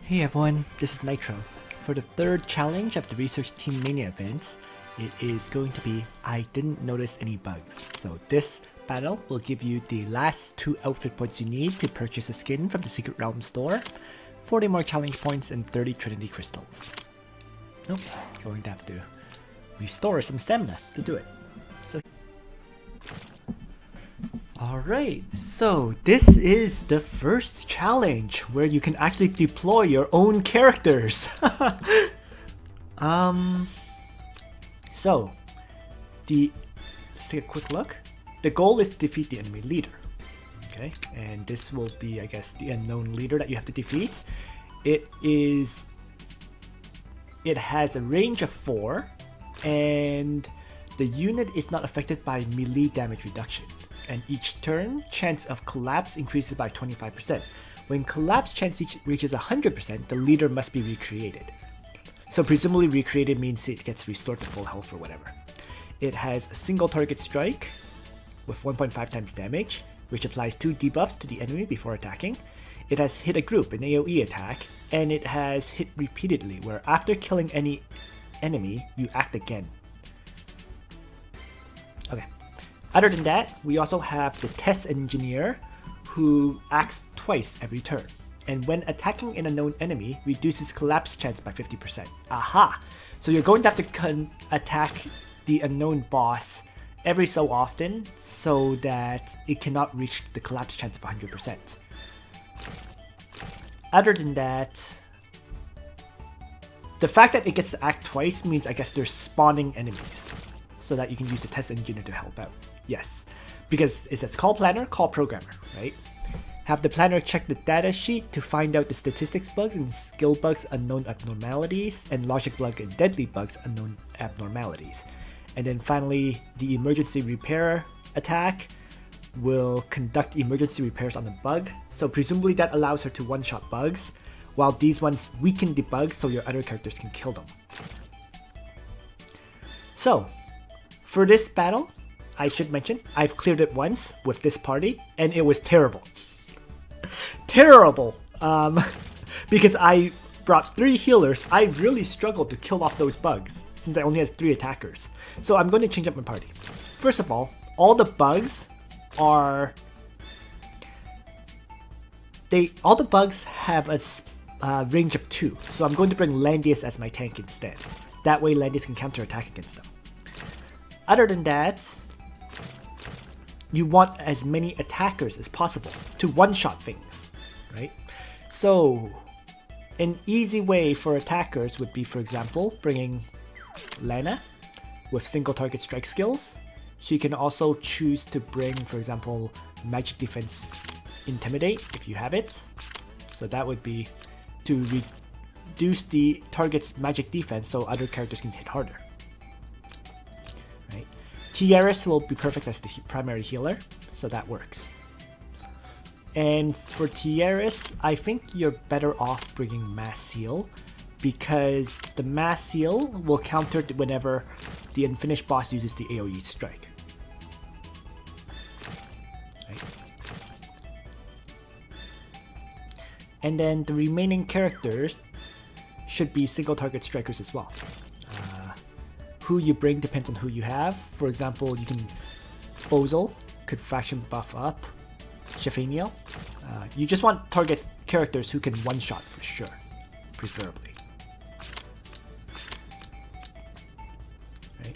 Hey everyone, this is Nitro. For the third challenge of the Research Team Mania events, it is going to be I didn't notice any bugs. So this battle will give you the last 2 outfit points you need to purchase a skin from the Secret Realm store, 40 more challenge points and 30 Trinity crystals. Nope, going to have to restore some stamina to do it. So alright, so this is the first challenge where you can actually deploy your own characters. So let's take a quick look. The goal is to defeat the enemy leader. Okay, and this will be, I guess, the unknown leader that you have to defeat. It has a range of 4, and the unit is not affected by melee damage reduction. And each turn, chance of collapse increases by 25%. When collapse chance reaches 100%, the leader must be recreated. So presumably recreated means it gets restored to full health or whatever. It has a single target strike with 1.5 times damage, which applies 2 debuffs to the enemy before attacking. It has hit a group, an AoE attack, and it has hit repeatedly, where after killing any enemy, you act again. Okay. Other than that, we also have the Test Engineer, who acts twice every turn, and when attacking an unknown enemy, reduces collapse chance by 50%. Aha! So you're going to have to attack the unknown boss every so often, so that it cannot reach the collapse chance of 100%. Other than that, the fact that it gets to act twice means, I guess, there's spawning enemies, so that you can use the Test Engineer to help out. Yes, because it says call planner, call programmer, right? Have the planner check the data sheet to find out the statistics bugs and skill bugs unknown abnormalities, and logic bug and deadly bugs unknown abnormalities. And then finally, the emergency repair attack will conduct emergency repairs on the bug, so presumably that allows her to one-shot bugs, while these ones weaken the bugs so your other characters can kill them. So, for this battle, I should mention, I've cleared it once with this party, and it was terrible. Terrible! Because I brought 3 healers, I really struggled to kill off those bugs, since I only had 3 attackers. So I'm going to change up my party. First of all the bugs are... all the bugs have a range of 2, so I'm going to bring Landius as my tank instead. That way Landius can counterattack against them. Other than that, you want as many attackers as possible to one-shot things, right? So, an easy way for attackers would be, for example, bringing Lana with single target strike skills. She can also choose to bring, for example, magic defense intimidate if you have it. So that would be to reduce the target's magic defense so other characters can hit harder. Tiaris will be perfect as the primary healer, so that works. And for Tiaris, I think you're better off bringing Mass Heal, because the Mass Heal will counter whenever the unfinished boss uses the AoE strike. Right. And then the remaining characters should be single target strikers as well. Who you bring depends on who you have. For example, you can... Bozel could faction buff up. Shafaniel. You just want target characters who can one-shot for sure. Preferably. Right?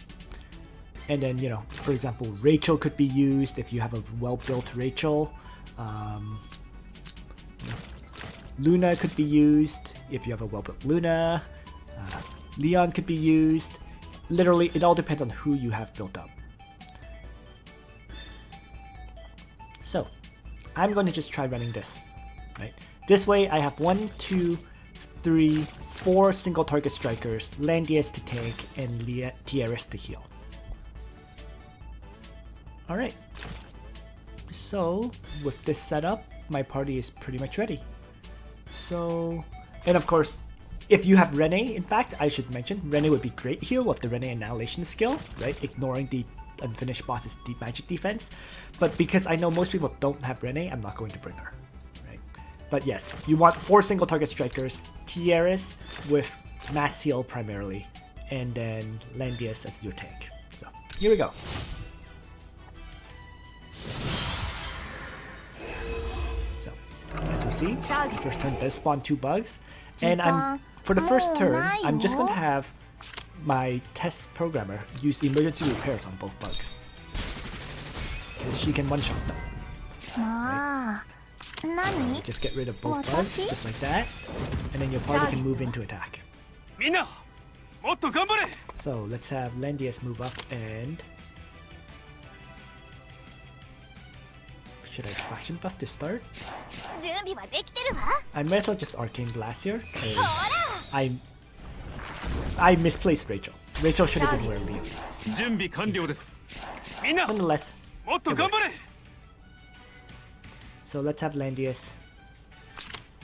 And then, you know, for example, Rachel could be used if you have a well-built Rachel. Luna could be used if you have a well-built Luna. Leon could be used. Literally, it all depends on who you have built up. So, I'm going to just try running this. Right? This way, I have 1, 2, 3, 4 single target strikers, Landius to tank, and Tiaris to heal. Alright. So, with this setup, my party is pretty much ready. So, and of course, if you have Rene, in fact, I should mention, Rene would be great here with the Rene Annihilation skill, right? Ignoring the unfinished boss's magic defense. But because I know most people don't have Rene, I'm not going to bring her, right? But yes, you want 4 single target strikers, Tieris with mass heal primarily, and then Landius as your tank. So here we go. So as we see, the first turn does spawn 2 bugs, and for the first turn I'm just going to have my test programmer use the emergency repairs on both bugs, because she can one-shot them. Right? Just get rid of both bugs, just like that, and then your party can move into attack. So let's have Landius move up, and should I faction buff to start? I might as well just Arcane Blast here, because I misplaced Rachel. Rachel should have been wearing the nonetheless, so let's have Landius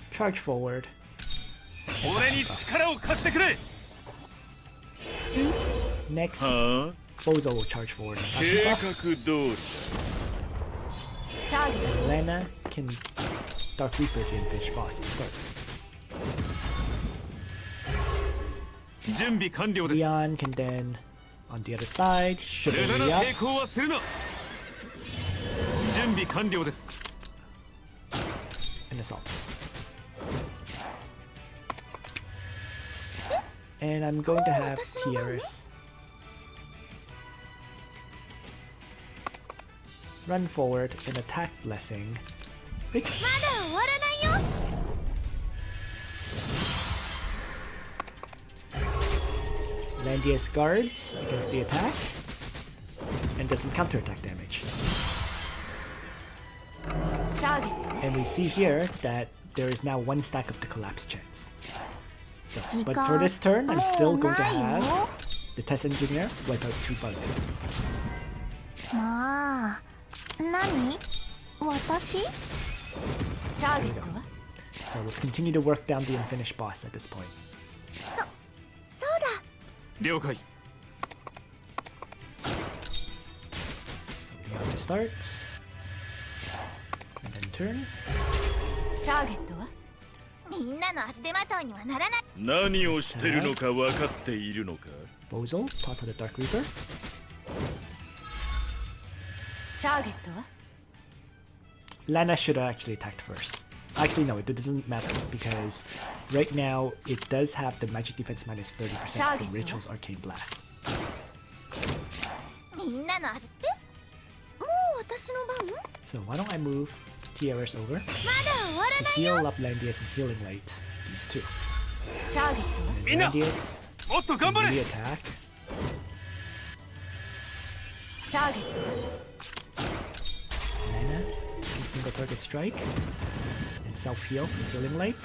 charge forward. Next, Bozo will charge forward and and Lana can Dark Reaper the Unfinished Boss to start. Leon can then, on the other side, Chivalry up. And Assault. And I'm going to have Tieris run forward and attack Blessing. Landius guards against the attack and doesn't counterattack damage. And we see here that there is now 1 stack of the collapse chance. So, but for this turn, I'm still going to have the test engineer wipe out 2 bugs. There we go. So let's continue to work down the unfinished boss at this point. So Leon to start. And then turn. Bozo, toss out the Dark Reaper. Lana should have actually attacked first. Actually, no, it doesn't matter, because right now it does have the magic defense minus 30% from Rachel's Arcane Blast. So why don't I move Tieris over to heal up Landius and Healing Light these 2. And Landius can re-attack. Lana can single target strike and self-heal from Healing Light.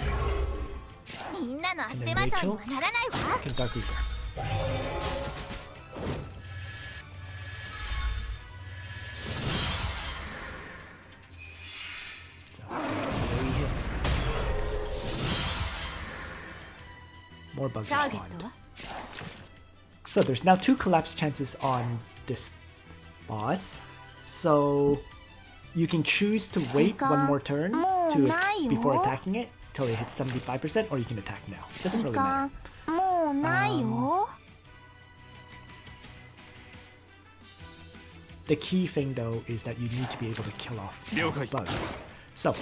And then Rachel can Dark Reaper. More bugs are spawned. So there's now 2 collapse chances on this boss. So you can choose to wait 1 more turn before attacking it till it hits 75%, or you can attack now. Doesn't really matter. The key thing though is that you need to be able to kill off those bugs. So,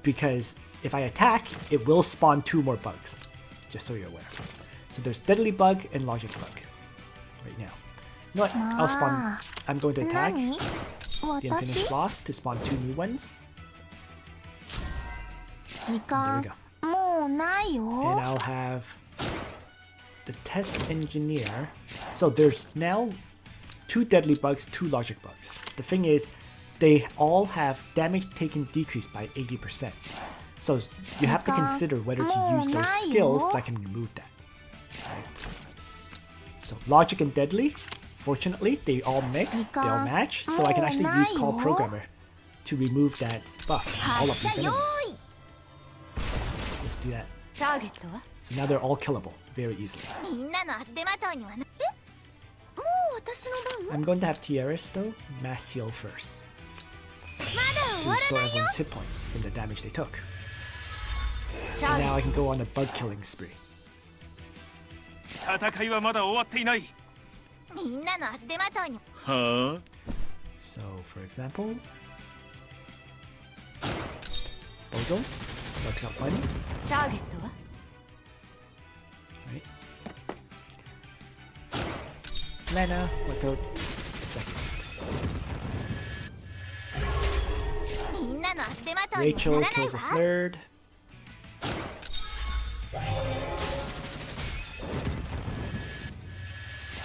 because if I attack, it will spawn 2 more bugs. Just so you're aware. So there's Deadly Bug and Logic Bug right now. You know what? I'll spawn. I'm going to attack the Unfinished Boss to spawn 2 new ones. And there we go. And I'll have the Test Engineer. So there's now 2 Deadly Bugs, 2 Logic Bugs. The thing is, they all have damage taken decreased by 80%. So you have to consider whether to use those skills that can remove that. Right? So Logic and Deadly, fortunately, they all mix, they all match, so I can actually use Call Programmer to remove that buff from all of these enemies. Let's do that. So now they're all killable very easily. I'm going to have Tieris though mass heal first to restore everyone's hit points from the damage they took. And now I can go on a bug killing spree. 戦いはまだ終わっていない。みんなの足手まといに。はあ。 So, for example, Bozo works out one. ターゲットは Right. Lana work out the second. みんなの足手まといにな Rachel らない kills わ the。third.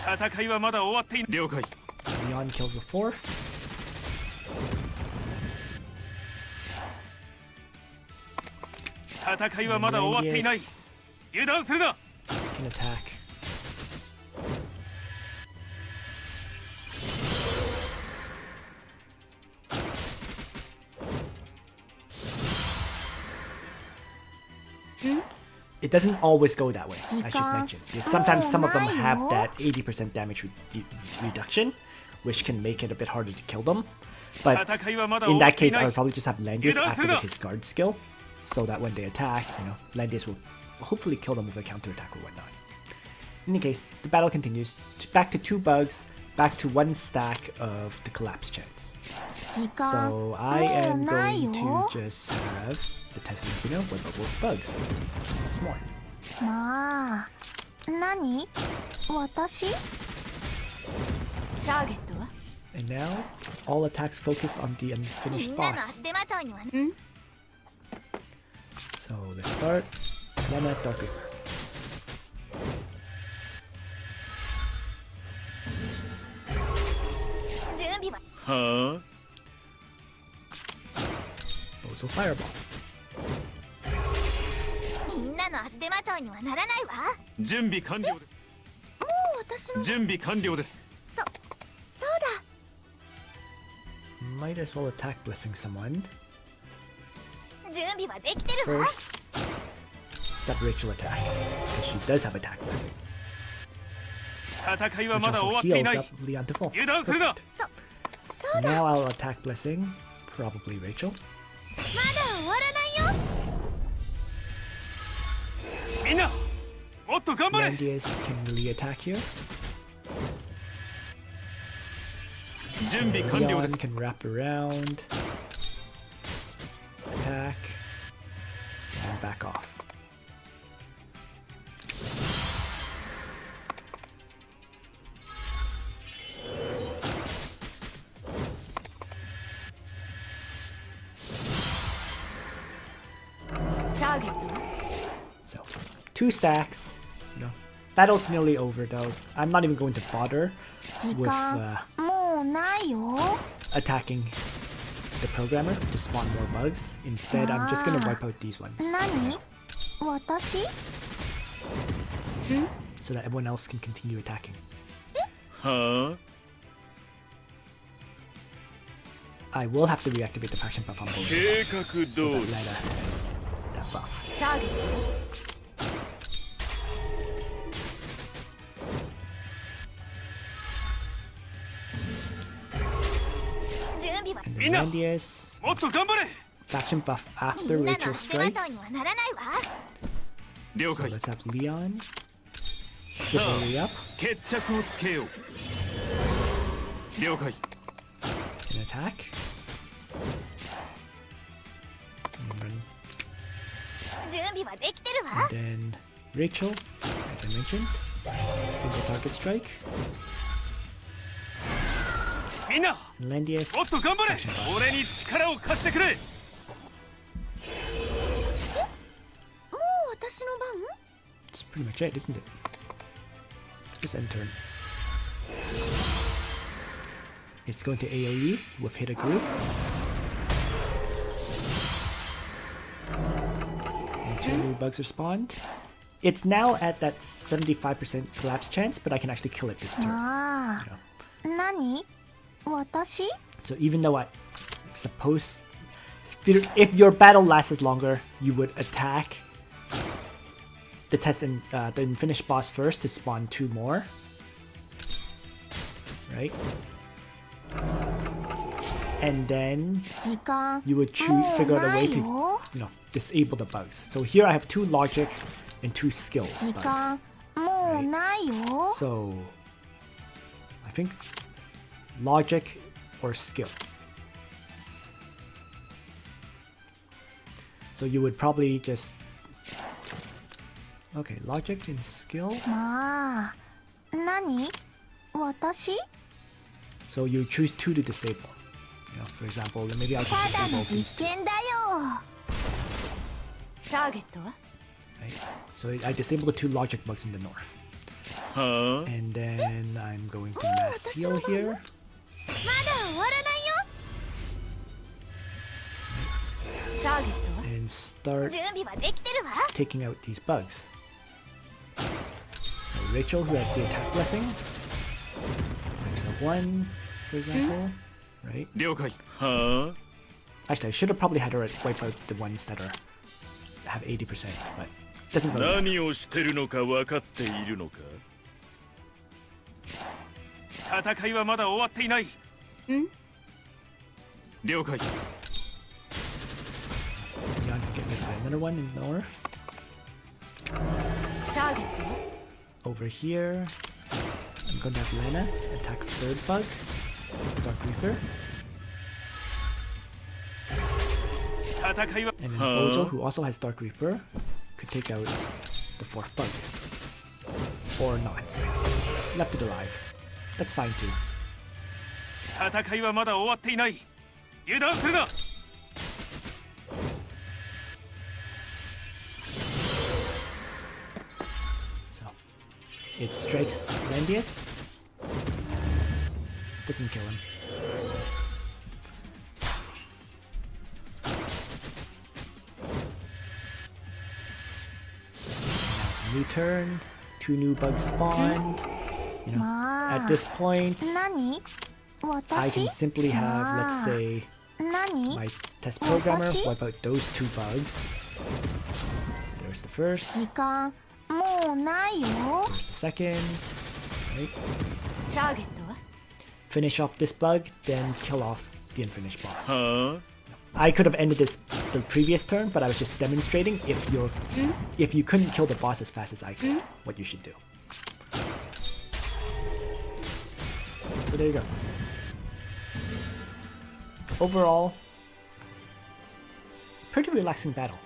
戦いはまだ終わっていない。了解。 Leon kills the fourth. 戦いはまだ終わっていない。 Landius 油断するな。 can attack. It doesn't always go that way, I should mention. Because sometimes some of them have that 80% damage reduction, which can make it a bit harder to kill them. But in that case, I would probably just have Landius activate his guard skill, so that when they attack, you know, Landius will hopefully kill them with a counterattack or whatnot. In any case, the battle continues. Back to 2 bugs, back to 1 stack of the collapse chance. So I am going to just have the test Luna wipe out both bugs. Once more. まあ、何？私？ターゲットは？ And now, all attacks focused on the み unfinished んなの boss. 足手まといには。 So let's start. Lana Dark Reaper. Huh? Bozo Fireball. みんなの足手まといにはならないわ。準備完了です。もう私の。準備完了です。そうだ。 Might as well attack blessing someone. 準備はできてるわ。 First, let's have Rachel attack. Because she does have attack blessing. 戦いは Which まだ also 終わっていな heals い。 up Leon to full. 油断するな。 Perfect. So now I'll attack blessing. Probably Rachel. まだ終わらないよ。みんな、もっと頑張れ。 Landius can really attack here. 準備完了で Leon す。 can wrap around. Attack. And back off. So, 2 stacks. You know, battle's nearly over though. I'm not even going to bother with もうないよ。 attacking the programmer to spawn more bugs. Instead, I'm just gonna wipe out these ones 何？私？ so that everyone else can continue attacking. は I will have to reactivate the faction buff on あ。 both 計画 so 通 that り。 Lana has that buff. ターゲット。 準備は。 And み then んな、 Landius, もっと頑張れ。 faction buff み after んなの Rachel 足手まとい strikes. にはならないわ。了 So 解。 let's have Leon さあ chivalry up 決着をつけよう。了解。 and attack. And then 準備はできてるわ。 And then Rachel, as I mentioned, single target strike. みんな、 And Landius, もっと頑張れ。 faction buff. 俺に力を貸してくれ。もう私の番？ That's pretty much it, isn't it? Just end turn. It's going to AoE with hit a group. And 2 new bugs are spawned. It's now at that 75% collapse chance, but I can actually kill it this turn. あ You know? あ。何？私？ So even though I suppose if your battle lasts longer, you would attack the test and the unfinished boss first to spawn 2 more, right? And then 時間。 you would もう figure out a な way い to よ。 you know disable the bugs. So here I have 2 logic and 2 skill 時 bugs. 間もうないよ So I think logic or skill. So you would probably just okay, logic and skill. まあ何私 So you choose 2 to disable. You know, for example, then maybe I'll た just だの disable these 実 2. 験だよターゲットは Right? So I disable the 2 logic bugs in the north. Huh? And then I'm going to mass heal here. まだ終わらないよターゲットは And start 準備はできてるわ taking out these bugs. So Rachel, who has the attack blessing, there's a 1, for example, right? 了解 Huh? Actually, I should have probably had her wipe out the ones that have 80%, but doesn't really matter. 何をしてるのか分かっているのか戦いはまだ終わっていない了解 Leon can get rid of another one in the north. ターゲットは Over here, I'm going to have Lana attack third bug, Dark Reaper, 戦いは and then Bozo, who also has Dark Reaper, could take out the fourth bug. Or not. Left it alive. That's fine too. 戦いはまだ終わっていない油断するな So, it strikes Landius. Doesn't kill him. Now it's a new turn. 2 new bugs spawned. You know, at this point, 何 I 私 can simply have, let's say, 何 my test programmer Watashi? wipe out those 2 bugs. So there's the first, 時間もうないよ there's the second. Right? ターゲットは Finish off this bug, then kill off the unfinished boss. Huh? I could have ended this the previous turn, but I was just demonstrating if you couldn't kill the boss as fast as I could, what you should do. So there you go. Overall, pretty relaxing battle.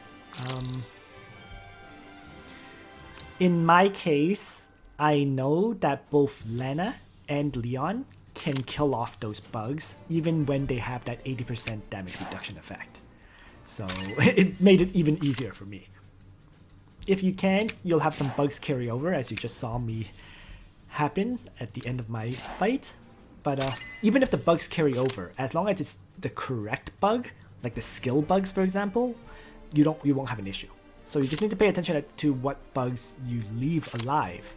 In my case, I know that both Lana and Leon can kill off those bugs even when they have that 80% damage reduction effect. So it made it even easier for me. If you can't, you'll have some bugs carry over, as you just saw me happen at the end of my fight. But even if the bugs carry over, as long as it's the correct bug, like the skill bugs for example, you won't have an issue. So you just need to pay attention to what bugs you leave alive,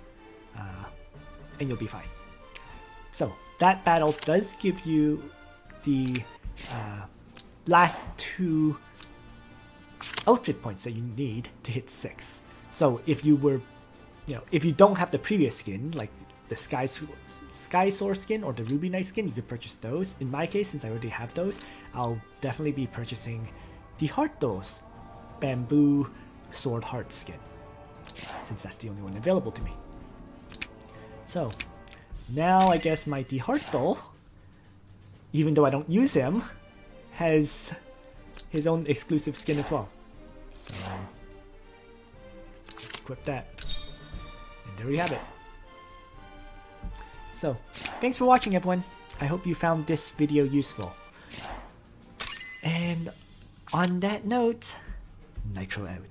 and you'll be fine. So that battle does give you the last 2 outfit points that you need to hit 6. So if you were, if you don't have the previous skin, like the Sky Sword skin or the Ruby Knight skin, you could purchase those. In my case, since I already have those, I'll definitely be purchasing the Heartos Bamboo Sword Heart skin, since that's the only one available to me. So now I guess my Diharto, even though I don't use him, has his own exclusive skin as well. So let's equip that. And there we have it. So, thanks for watching everyone. I hope you found this video useful. And on that note, Nitro out.